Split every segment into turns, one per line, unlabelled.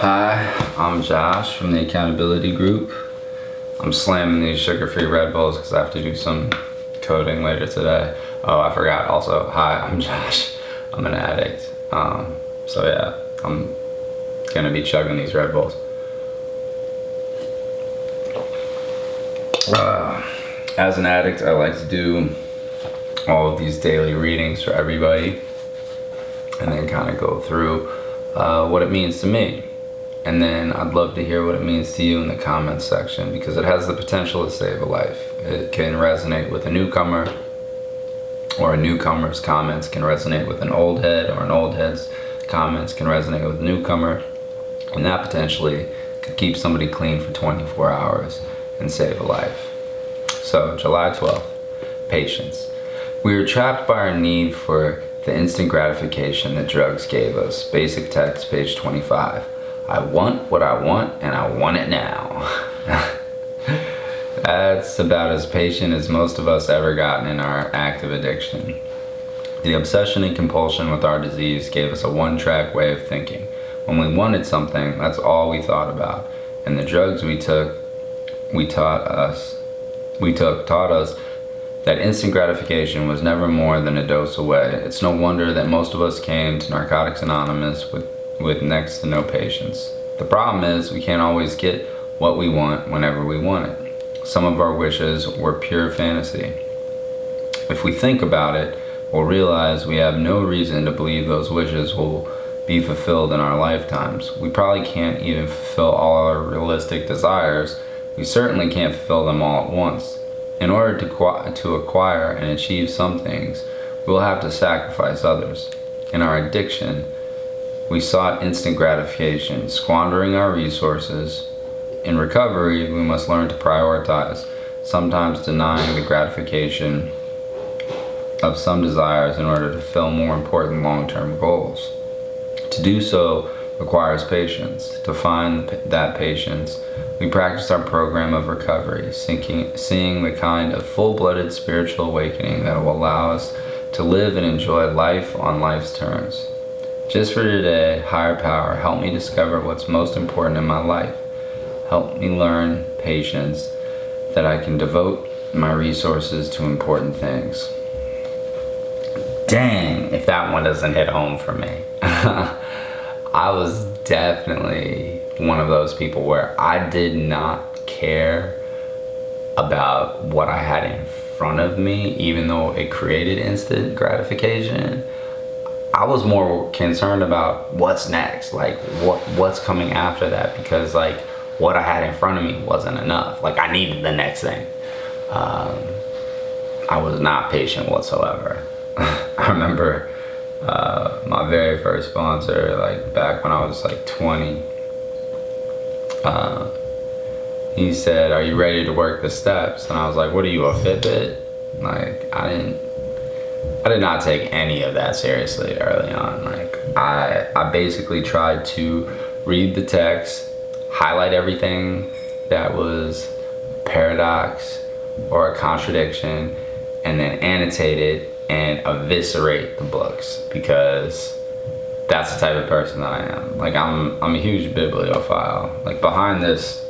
Hi, I'm Josh from the Accountability Group. I'm slamming these sugar-free Red Bulls because I have to do some coding later today. Oh, I forgot also, hi, I'm Josh. I'm an addict. So yeah, I'm gonna be chugging these Red Bulls. As an addict, I like to do all of these daily readings for everybody and then kind of go through what it means to me. And then I'd love to hear what it means to you in the comments section, because it has the potential to save a life. It can resonate with a newcomer, or a newcomer's comments can resonate with an old head, or an old head's comments can resonate with a newcomer. And that potentially could keep somebody clean for 24 hours and save a life. So, July 12th, patience. We were trapped by our need for the instant gratification that drugs gave us. Basic text, page 25. I want what I want, and I want it now. That's about as patient as most of us ever gotten in our active addiction. The obsession and compulsion with our disease gave us a one-track way of thinking. When we wanted something, that's all we thought about. And the drugs we took taught us that instant gratification was never more than a dose away. It's no wonder that most of us came to Narcotics Anonymous with next to no patience. The problem is we can't always get what we want whenever we want it. Some of our wishes were pure fantasy. If we think about it, we'll realize we have no reason to believe those wishes will be fulfilled in our lifetimes. We probably can't even fulfill all our realistic desires. We certainly can't fulfill them all at once. In order to acquire and achieve some things, we'll have to sacrifice others. In our addiction, we sought instant gratification, squandering our resources. In recovery, we must learn to prioritize, sometimes denying the gratification of some desires in order to fulfill more important long-term goals. To do so requires patience. To find that patience, we practice our program of recovery, seeing the kind of full-blooded spiritual awakening that will allow us to live and enjoy life on life's terms. Just for today, higher power, help me discover what's most important in my life. Help me learn patience, that I can devote my resources to important things. Dang, if that one doesn't hit home for me. I was definitely one of those people where I did not care about what I had in front of me, even though it created instant gratification. I was more concerned about what's next, like what's coming after that, because like what I had in front of me wasn't enough. Like I needed the next thing. I was not patient whatsoever. I remember my very first sponsor, like back when I was like 20, he said, "Are you ready to work the steps?" And I was like, "What are you, a Fitbit?" Like I did not take any of that seriously early on. Like I basically tried to read the text, highlight everything that was a paradox or a contradiction, and then annotate it and eviscerate the books, because that's the type of person that I am. Like I'm a huge bibliophile. Like behind this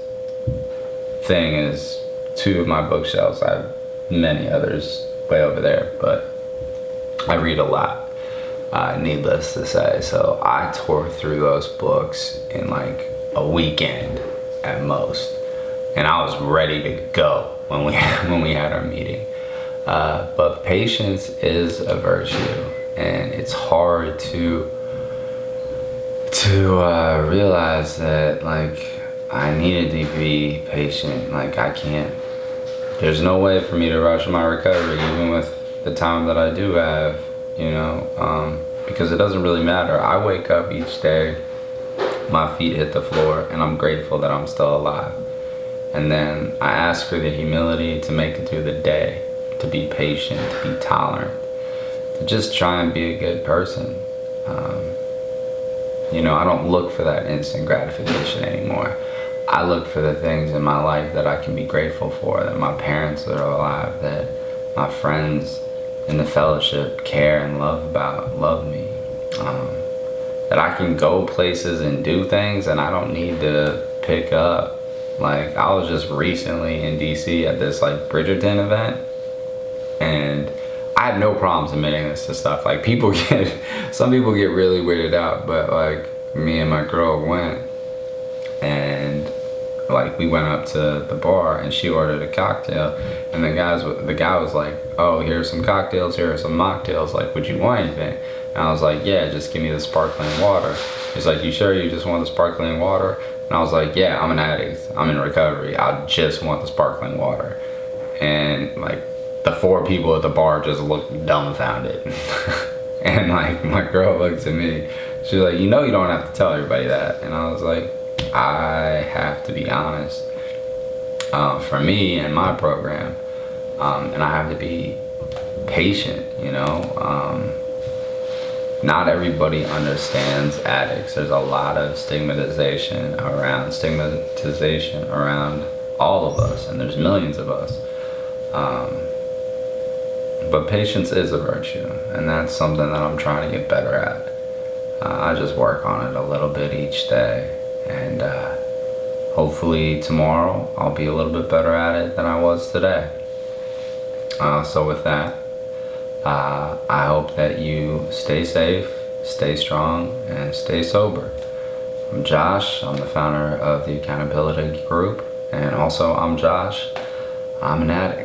thing is 2 of my bookshelves. I have many others way over there, but I read a lot, needless to say. So I tore through those books in like a weekend at most, and I was ready to go when we had our meeting. But patience is a virtue, and it's hard to realize that like I needed to be patient. Like there's no way for me to rush my recovery, even with the time that I do have, you know, because it doesn't really matter. I wake up each day, my feet hit the floor, and I'm grateful that I'm still alive. And then I ask for the humility to make it through the day, to be patient, to be tolerant, to just try and be a good person. You know, I don't look for that instant gratification anymore. I look for the things in my life that I can be grateful for, that my parents are alive, that my friends in the fellowship care and love me. that I can go places and do things and I don't need to pick up. Like, I was just recently in DC at this like Bridgerton event, and I had no problems admitting this to stuff. Like, some people get really weirded out, but like me and my girl went, and like we went up to the bar and she ordered a cocktail, and the guy was like, oh, here's some cocktails, here are some mocktails, like, would you want anything? And I was like, yeah, just give me the sparkling water. He's like, you sure you just want the sparkling water? And I was like, yeah, I'm an addict, I'm in recovery, I just want the sparkling water. And like the 4 people at the bar just looked dumbfounded. And like my girl looked at me, she's like, you know you don't have to tell everybody that. And I was like, I have to be honest. For me and my program, and I have to be patient, you know. Not everybody understands addicts. There's a lot of stigmatization around all of us, and there's millions of us. But patience is a virtue, and that's something that I'm trying to get better at. I just work on it a little bit each day, and hopefully tomorrow I'll be a little bit better at it than I was today. So with that, I hope that you stay safe, stay strong, and stay sober. I'm Josh. I'm the founder of the Accountability Group, and also I'm Josh. I'm an addict.